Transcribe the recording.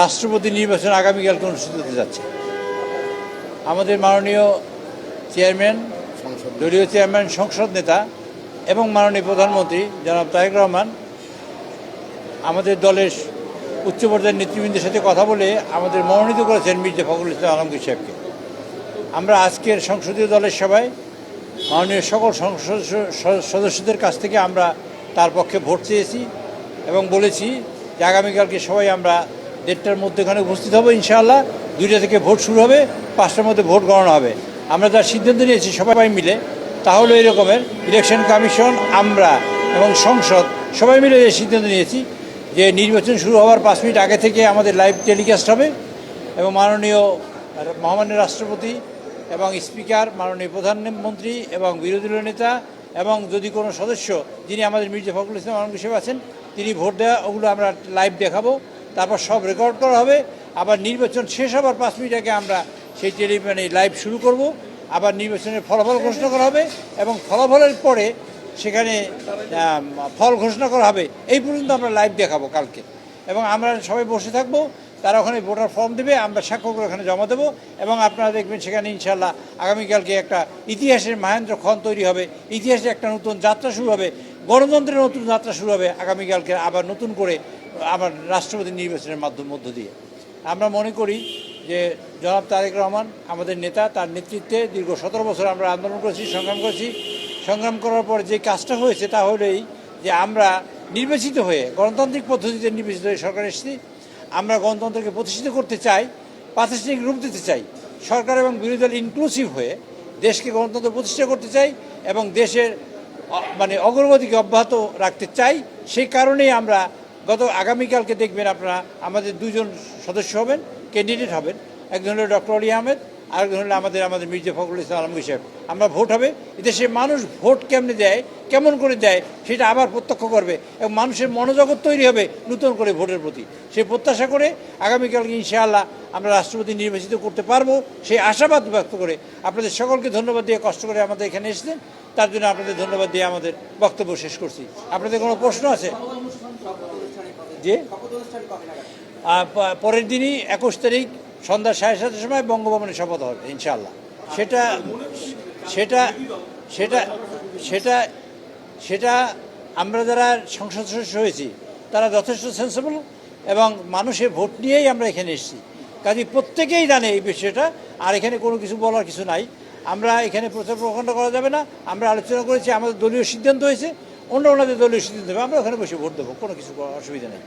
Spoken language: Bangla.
রাষ্ট্রপতি নির্বাচন আগামীকালকে অনুষ্ঠিত হতে যাচ্ছে। আমাদের মাননীয় চেয়ারম্যান, দলীয় চেয়ারম্যান, সংসদ নেতা এবং মাননীয় প্রধানমন্ত্রী জনাব তারেক রহমান আমাদের দলের উচ্চ পর্যায়ের নেতৃবৃন্দের সাথে কথা বলে আমাদের মনোনীত করেছেন মির্জা ফখরুল ইসলাম আলমগীর সাহেবকে। আমরা আজকের সংসদীয় দলের সভায় মাননীয় সকল সংসদ সদস্যদের কাছ থেকে আমরা তার পক্ষে ভোট চেয়েছি এবং বলেছি যে আগামীকালকে সবাই আমরা 1:30টার মধ্যেখানে উপস্থিত হবো। ইনশাআল্লাহ 2টা থেকে ভোট শুরু হবে, 5টার মধ্যে ভোট গণনা হবে। আমরা যার সিদ্ধান্ত নিয়েছি সবাই মিলে তাহলে এই রকমের ইলেকশন কমিশন, আমরা এবং সংসদ সবাই মিলে যে সিদ্ধান্ত নিয়েছি যে নির্বাচন শুরু হওয়ার 5 মিনিট আগে থেকে আমাদের লাইভ টেলিকাস্ট হবে এবং মাননীয় মহামান্য রাষ্ট্রপতি এবং স্পিকার, মাননীয় প্রধানমন্ত্রী এবং বিরোধী দলীয় নেতা এবং যদি কোনো সদস্য যিনি আমাদের মির্জা ফখরুল ইসলাম আলমগীর সাহেব আছেন তিনি ভোট দেওয়া, ওগুলো আমরা লাইভ দেখাবো। তারপর সব রেকর্ড করা হবে। আবার নির্বাচন শেষ হবার 5 মিনিট আগে আমরা সেই লাইভ শুরু করব। আবার নির্বাচনের ফলাফল ঘোষণা করা হবে এবং ফলাফলের পরে সেখানে ফল ঘোষণা করা হবে। এই পর্যন্ত আমরা লাইভ দেখাবো কালকে এবং আমরা সবাই বসে থাকবো। তারা ওখানে ভোটার ফর্ম দেবে, আমরা স্বাক্ষর ওখানে জমা দেবো এবং আপনারা দেখবেন সেখানে ইনশাল্লাহ আগামীকালকে একটা ইতিহাসের মহেন্দ্র ক্ষণ তৈরি হবে, ইতিহাসের একটা নতুন যাত্রা শুরু হবে, গণতন্ত্রের নতুন যাত্রা শুরু হবে আগামীকালকে আবার নতুন করে আমার রাষ্ট্রপতি নির্বাচনের মধ্য দিয়ে। আমরা মনে করি যে জনাব তারেক রহমান আমাদের নেতা, তার নেতৃত্বে দীর্ঘ 17 বছর আমরা আন্দোলন করেছি, সংগ্রাম করার পর যে কাজটা হয়েছে তা হলেই যে আমরা নির্বাচিত হয়ে গণতান্ত্রিক পদ্ধতিতে নির্বাচিত হয়ে সরকার এসেছি। আমরা গণতন্ত্রকে প্রতিষ্ঠিত করতে চাই, প্রাতিষ্ঠানিক রূপ দিতে চাই, সরকার এবং বিরোধী দল ইনক্লুসিভ হয়ে দেশকে গণতন্ত্র প্রতিষ্ঠা করতে চাই এবং দেশের অগ্রগতিকে অব্যাহত রাখতে চাই। সেই কারণেই আমরা আগামীকালকে দেখবেন আপনারা আমাদের 2জন সদস্য হবেন, ক্যান্ডিডেট হবেন। একজন হলো ডক্টর আলী আহমেদ, আরেকজন হলো আমাদের মির্জা ফখরুল ইসলাম আলমগীর সাহেব। আমরা ভোট হবে, এদেশের মানুষ ভোট কেমনে দেয়, কেমন করে দেয় সেটা আবার প্রত্যক্ষ করবে এবং মানুষের মনোজগৎ তৈরি হবে নতুন করে ভোটের প্রতি। সেই প্রত্যাশা করে আগামীকালকে ইনশাআল্লাহ আমরা রাষ্ট্রপতি নির্বাচিত করতে পারবো সেই আশাবাদ ব্যক্ত করে আপনাদের সকলকে ধন্যবাদ দিয়ে, কষ্ট করে আমাদের এখানে এসেছেন তার জন্য আপনাদের ধন্যবাদ দিয়ে আমাদের বক্তব্য শেষ করছি। আপনাদের কোনো প্রশ্ন আছে? যে পরের দিনই 21 তারিখ সন্ধ্যা 7:30টার সময় বঙ্গভবনে শপথ হবে ইনশাআল্লাহ। সেটা আমরা যারা সংসদ সদস্য হয়েছি তারা যথেষ্ট সেন্সিবল এবং মানুষের ভোট নিয়েই আমরা এখানে এসেছি। কাজে প্রত্যেকেই জানে এই বিষয়টা, আর এখানে কোনো কিছু বলার কিছু নাই। আমরা এখানে প্রচার প্রকাণ্ড করা যাবে না। আমরা আলোচনা করেছি, আমাদের দলীয় সিদ্ধান্ত হয়েছে, ওনাদের দলীয় সিদ্ধান্ত হবে, আমরা ওখানে বসে ভোট দেবো, কোনো কিছু অসুবিধা নেই।